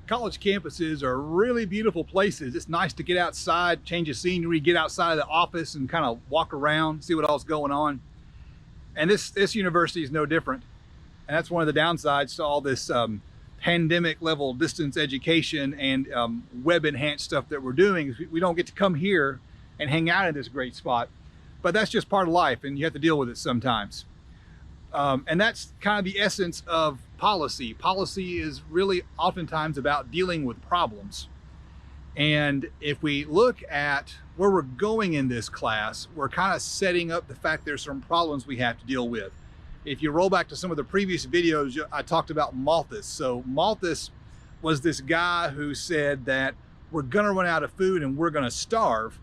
College campuses are really beautiful places. It's nice to get outside, change the scenery, get outside of the office and kind of walk around, see what all's going on. And this university is no different. And that's one of the downsides to all this pandemic level distance education and web enhanced stuff that we're doing. We don't get to come here and hang out in this great spot, but that's just part of life and you have to deal with it sometimes. And that's kind of the essence of policy. Policy is really oftentimes about dealing with problems. And if we look at where we're going in this class, we're kind of setting up the fact there's some problems we have to deal with. If you roll back to some of the previous videos, I talked about Malthus. So Malthus was this guy who said that we're gonna run out of food and we're gonna starve.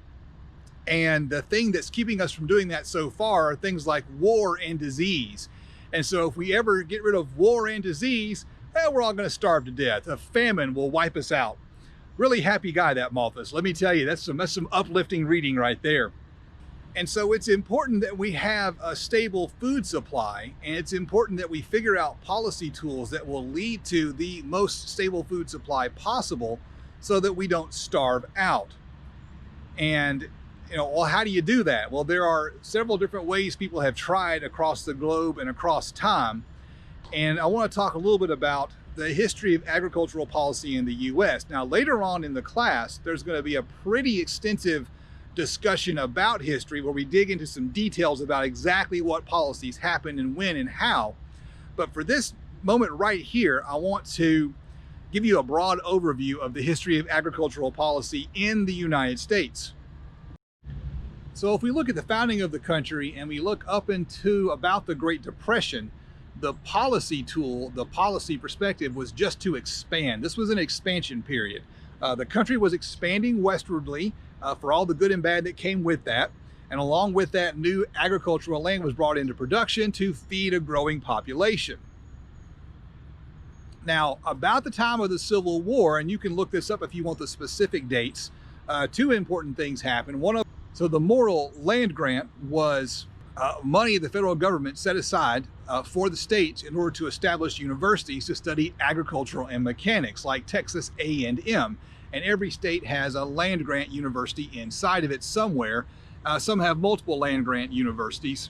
And the thing that's keeping us from doing that so far are things like war and disease. And so if we ever get rid of war and disease, we're all gonna starve to death. A famine will wipe us out. Really happy guy, that Malthus. Let me tell you, that's some uplifting reading right there. And so it's important that we have a stable food supply, and it's important that we figure out policy tools that will lead to the most stable food supply possible so that we don't starve out. And well, how do you do that? Well, there are several different ways people have tried across the globe and across time. And I want to talk a little bit about the history of agricultural policy in the US. Now, later on in the class, there's going to be a pretty extensive discussion about history where we dig into some details about exactly what policies happened and when and how. But for this moment right here, I want to give you a broad overview of the history of agricultural policy in the United States. So if we look at the founding of the country and we look up into about the Great Depression, the policy tool, the policy perspective was just to expand. This was an expansion period. The country was expanding westwardly for all the good and bad that came with that. And along with that, new agricultural land was brought into production to feed a growing population. Now, about the time of the Civil War, and you can look this up if you want the specific dates, two important things happened. So the Morrill Land Grant was money the federal government set aside for the states in order to establish universities to study agricultural and mechanics, like Texas A&M. And every state has a land grant university inside of it somewhere. Some have multiple land grant universities.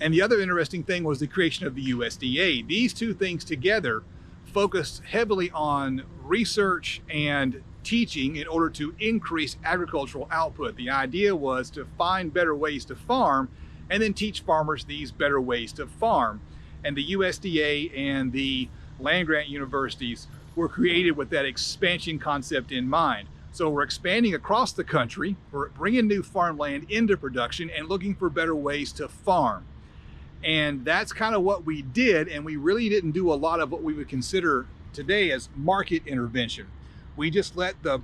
And the other interesting thing was the creation of the USDA. These two things together focused heavily on research and teaching in order to increase agricultural output. The idea was to find better ways to farm and then teach farmers these better ways to farm. And the USDA and the land grant universities were created with that expansion concept in mind. So we're expanding across the country, we're bringing new farmland into production and looking for better ways to farm. And that's kind of what we did, and we really didn't do a lot of what we would consider today as market intervention. We just let the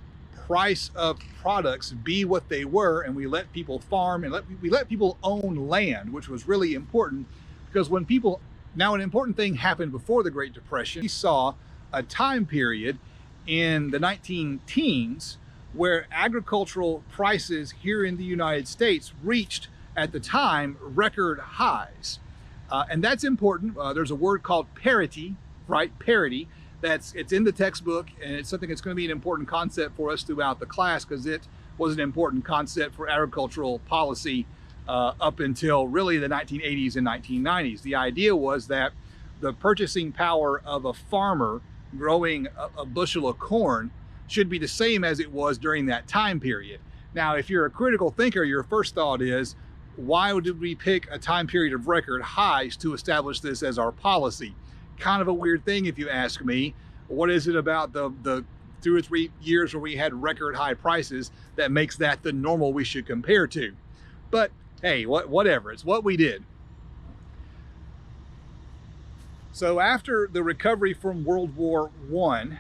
price of products be what they were, and we let people farm and we let people own land, which was really important because now an important thing happened before the Great Depression. We saw a time period in the 19-teens where agricultural prices here in the United States reached, at the time, record highs. And that's important. There's a word called parity, right? Parity. It's in the textbook, and it's something that's going to be an important concept for us throughout the class because it was an important concept for agricultural policy up until really the 1980s and 1990s. The idea was that the purchasing power of a farmer growing a bushel of corn should be the same as it was during that time period. Now, if you're a critical thinker, your first thought is, why did we pick a time period of record highs to establish this as our policy? Kind of a weird thing if you ask me. What is it about the 2 or 3 years where we had record high prices that makes that the normal we should compare to? But hey, whatever, it's what we did. So after the recovery from World War I,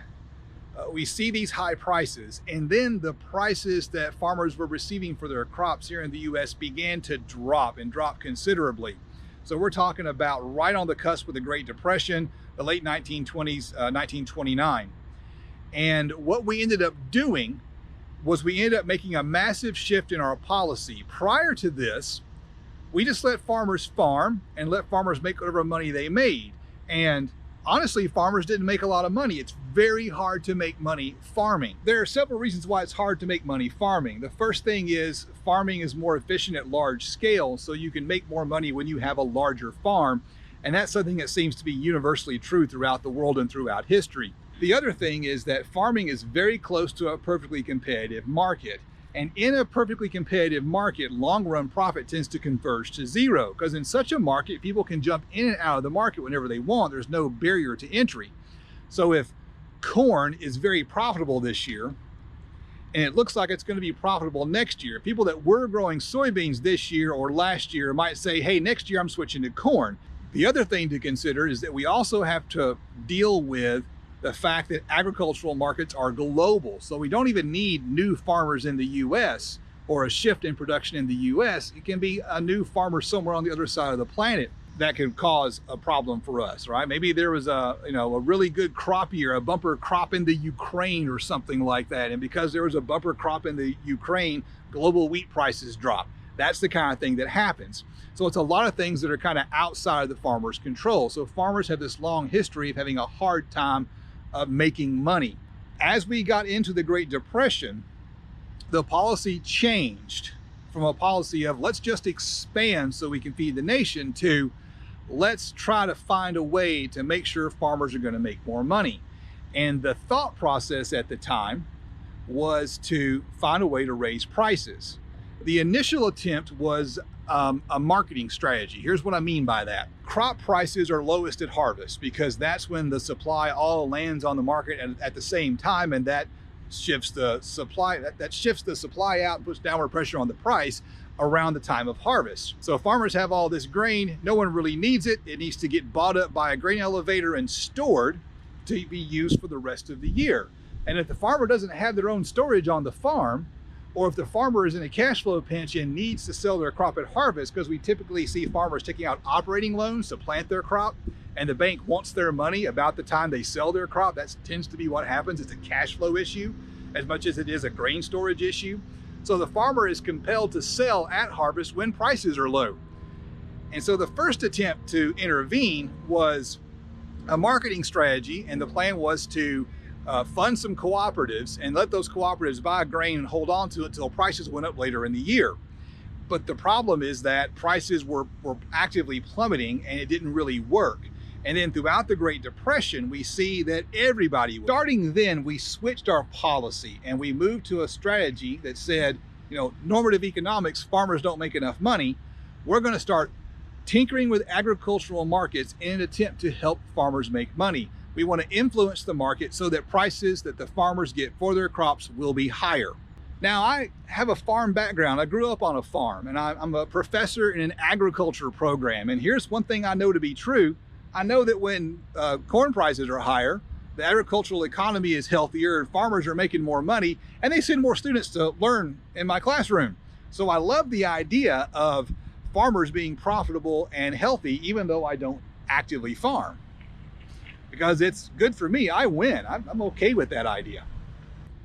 we see these high prices, and then the prices that farmers were receiving for their crops here in the US began to drop and drop considerably. So we're talking about right on the cusp of the Great Depression, the late 1920s, 1929. And what we ended up doing was we ended up making a massive shift in our policy. Prior to this, we just let farmers farm and let farmers make whatever money they made. And honestly, farmers didn't make a lot of money. It's very hard to make money farming. There are several reasons why it's hard to make money farming. The first thing is farming is more efficient at large scale, so you can make more money when you have a larger farm. And that's something that seems to be universally true throughout the world and throughout history. The other thing is that farming is very close to a perfectly competitive market. And in a perfectly competitive market, long-run profit tends to converge to zero, because in such a market, people can jump in and out of the market whenever they want. There's no barrier to entry. So if corn is very profitable this year, and it looks like it's going to be profitable next year, people that were growing soybeans this year or last year might say, hey, next year I'm switching to corn. The other thing to consider is that we also have to deal with the fact that agricultural markets are global. So we don't even need new farmers in the US or a shift in production in the US. It can be a new farmer somewhere on the other side of the planet that can cause a problem for us, right? Maybe there was a really good crop year, a bumper crop in the Ukraine or something like that. And because there was a bumper crop in the Ukraine, global wheat prices drop. That's the kind of thing that happens. So it's a lot of things that are kind of outside of the farmer's control. So farmers have this long history of having a hard time of making money. As we got into the Great Depression, the policy changed from a policy of let's just expand so we can feed the nation to let's try to find a way to make sure farmers are going to make more money. And the thought process at the time was to find a way to raise prices. The initial attempt was a marketing strategy. Here's what I mean by that. Crop prices are lowest at harvest because that's when the supply all lands on the market at the same time, and that shifts the supply out and puts downward pressure on the price around the time of harvest. So farmers have all this grain, no one really needs it. It needs to get bought up by a grain elevator and stored to be used for the rest of the year. And if the farmer doesn't have their own storage on the farm, or if the farmer is in a cash flow pinch and needs to sell their crop at harvest, because we typically see farmers taking out operating loans to plant their crop, and the bank wants their money about the time they sell their crop. That tends to be what happens. It's a cash flow issue as much as it is a grain storage issue. So the farmer is compelled to sell at harvest when prices are low. And so the first attempt to intervene was a marketing strategy, and the plan was to fund some cooperatives and let those cooperatives buy grain and hold on to it until prices went up later in the year. But the problem is that prices were actively plummeting and it didn't really work. And then throughout the Great Depression, we see that starting then, we switched our policy and we moved to a strategy that said, normative economics, farmers don't make enough money. We're going to start tinkering with agricultural markets in an attempt to help farmers make money. We want to influence the market so that prices that the farmers get for their crops will be higher. Now, I have a farm background. I grew up on a farm, and I'm a professor in an agriculture program. And here's one thing I know to be true. I know that when corn prices are higher, the agricultural economy is healthier and farmers are making more money, and they send more students to learn in my classroom. So I love the idea of farmers being profitable and healthy, even though I don't actively farm, because it's good for me. I win. I'm okay with that idea.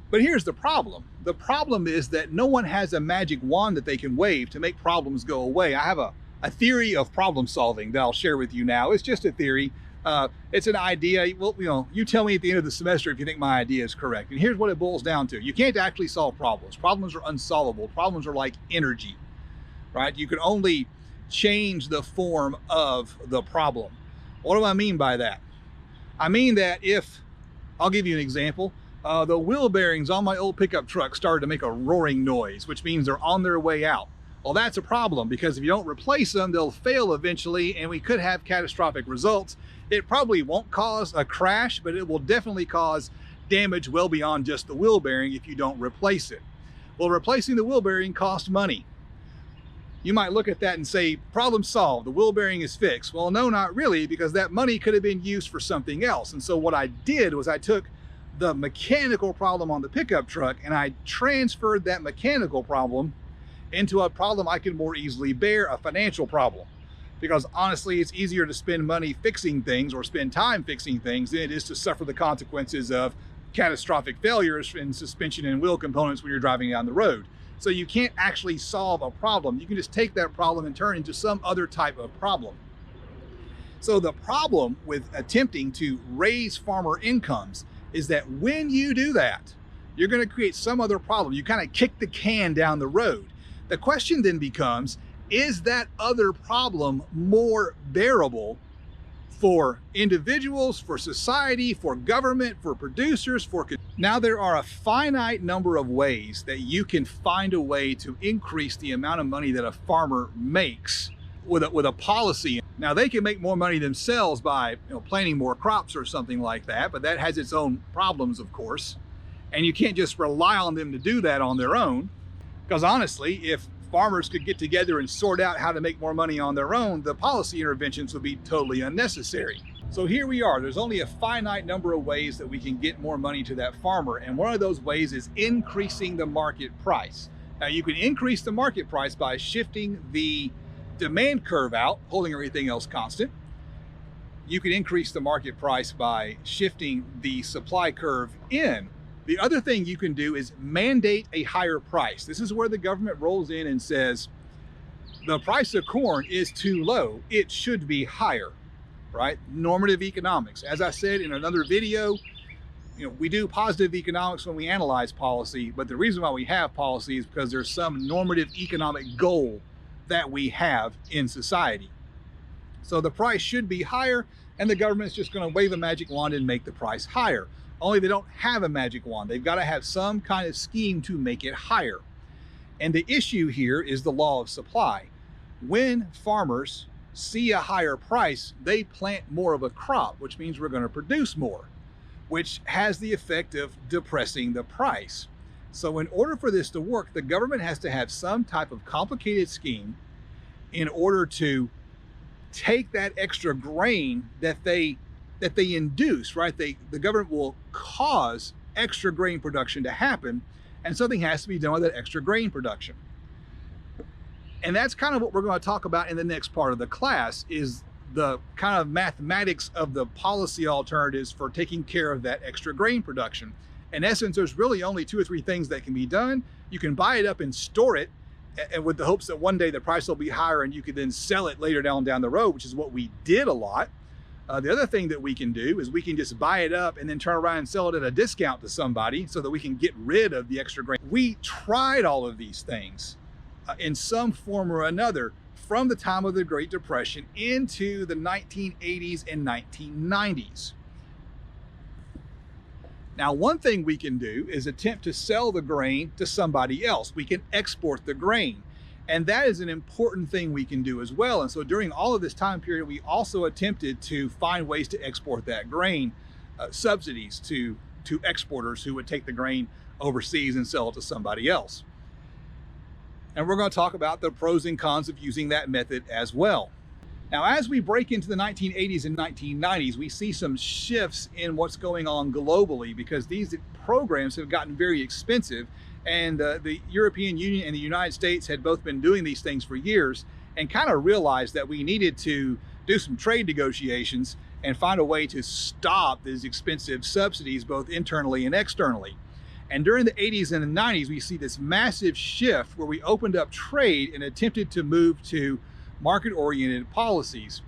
But here's the problem. The problem is that no one has a magic wand that they can wave to make problems go away. I have a theory of problem solving that I'll share with you now. It's just a theory. It's an idea. Well, you tell me at the end of the semester if you think my idea is correct. And here's what it boils down to. You can't actually solve problems. Problems are unsolvable. Problems are like energy, right? You can only change the form of the problem. What do I mean by that? I mean that I'll give you an example. The wheel bearings on my old pickup truck started to make a roaring noise, which means they're on their way out. Well, that's a problem, because if you don't replace them, they'll fail eventually, and we could have catastrophic results. It probably won't cause a crash, but it will definitely cause damage well beyond just the wheel bearing if you don't replace it. Well, replacing the wheel bearing costs money. You might look at that and say, problem solved, the wheel bearing is fixed. Well, no, not really, because that money could have been used for something else. And so what I did was I took the mechanical problem on the pickup truck and I transferred that mechanical problem into a problem I can more easily bear, a financial problem. Because honestly, it's easier to spend money fixing things or spend time fixing things than it is to suffer the consequences of catastrophic failures in suspension and wheel components when you're driving down the road. So you can't actually solve a problem. You can just take that problem and turn it into some other type of problem. So the problem with attempting to raise farmer incomes is that when you do that, you're going to create some other problem. You kind of kick the can down the road. The question then becomes, is that other problem more bearable for individuals, for society, for government, for producers, Now there are a finite number of ways that you can find a way to increase the amount of money that a farmer makes with a policy. Now they can make more money themselves by planting more crops or something like that, but that has its own problems, of course. And you can't just rely on them to do that on their own, because honestly, if farmers could get together and sort out how to make more money on their own, the policy interventions would be totally unnecessary. So here we are. There's only a finite number of ways that we can get more money to that farmer, and one of those ways is increasing the market price. Now you can increase the market price by shifting the demand curve out, holding everything else constant. You can increase the market price by shifting the supply curve in. The other thing you can do is mandate a higher price. This is where the government rolls in and says, the price of corn is too low, it should be higher, right? Normative economics. As I said in another video, we do positive economics when we analyze policy, but the reason why we have policy is because there's some normative economic goal that we have in society. So the price should be higher, and the government's just going to wave a magic wand and make the price higher. Only they don't have a magic wand. They've got to have some kind of scheme to make it higher. And the issue here is the law of supply. When farmers see a higher price, they plant more of a crop, which means we're going to produce more, which has the effect of depressing the price. So in order for this to work, the government has to have some type of complicated scheme in order to take that extra grain that they induce, right? The government will cause extra grain production to happen, and something has to be done with that extra grain production. And that's kind of what we're going to talk about in the next part of the class, is the kind of mathematics of the policy alternatives for taking care of that extra grain production. In essence, there's really only 2 or 3 things that can be done. You can buy it up and store it, and with the hopes that one day the price will be higher and you could then sell it later down the road, which is what we did a lot. The other thing that we can do is we can just buy it up and then turn around and sell it at a discount to somebody so that we can get rid of the extra grain. We tried all of these things in some form or another from the time of the Great Depression into the 1980s and 1990s. Now, one thing we can do is attempt to sell the grain to somebody else. We can export the grain. And that is an important thing we can do as well. And so during all of this time period, we also attempted to find ways to export that grain, subsidies to exporters who would take the grain overseas and sell it to somebody else. And we're going to talk about the pros and cons of using that method as well. Now, as we break into the 1980s and 1990s, we see some shifts in what's going on globally, because these programs have gotten very expensive. And the European Union and the United States had both been doing these things for years and kind of realized that we needed to do some trade negotiations and find a way to stop these expensive subsidies, both internally and externally. And during the 80s and the 90s, we see this massive shift where we opened up trade and attempted to move to market-oriented policies.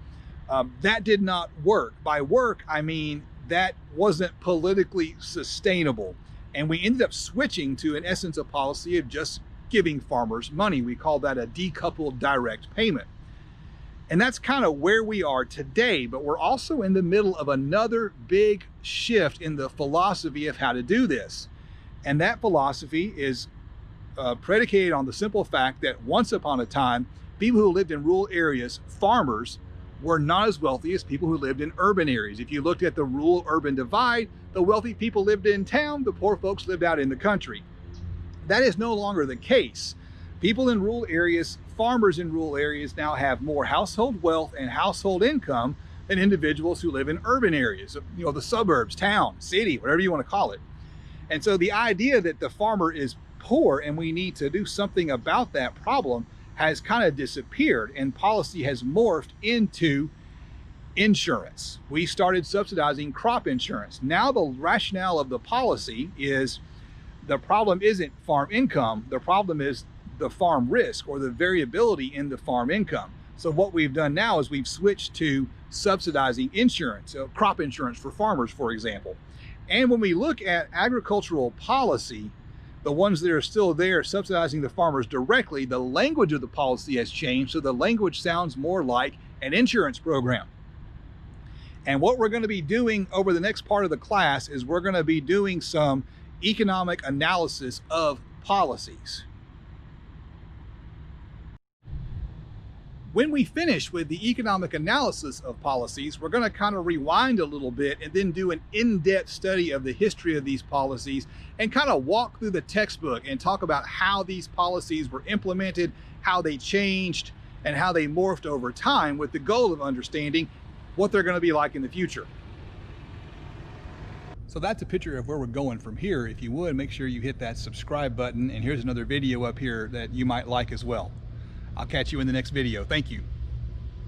That did not work. By work, I mean that wasn't politically sustainable. And we ended up switching to, in essence, a policy of just giving farmers money. We call that a decoupled direct payment. And that's kind of where we are today, but we're also in the middle of another big shift in the philosophy of how to do this. And that philosophy is predicated on the simple fact that once upon a time, people who lived in rural areas, farmers, were not as wealthy as people who lived in urban areas. If you looked at the rural-urban divide, the wealthy people lived in town, the poor folks lived out in the country. That is no longer the case. People in rural areas, farmers in rural areas now have more household wealth and household income than individuals who live in urban areas, the suburbs, town, city, whatever you want to call it. And so the idea that the farmer is poor and we need to do something about that problem has kind of disappeared, and policy has morphed into insurance. We started subsidizing crop insurance. Now the rationale of the policy is the problem isn't farm income, the problem is the farm risk or the variability in the farm income. So what we've done now is we've switched to subsidizing insurance, crop insurance for farmers, for example. And when we look at agricultural policy, the ones that are still there subsidizing the farmers directly, the language of the policy has changed. So the language sounds more like an insurance program. And what we're going to be doing over the next part of the class is we're going to be doing some economic analysis of policies. When we finish with the economic analysis of policies, we're going to kind of rewind a little bit and then do an in-depth study of the history of these policies and kind of walk through the textbook and talk about how these policies were implemented, how they changed, and how they morphed over time, with the goal of understanding what they're going to be like in the future. So that's a picture of where we're going from here. If you would, make sure you hit that subscribe button, and here's another video up here that you might like as well. I'll catch you in the next video. Thank you.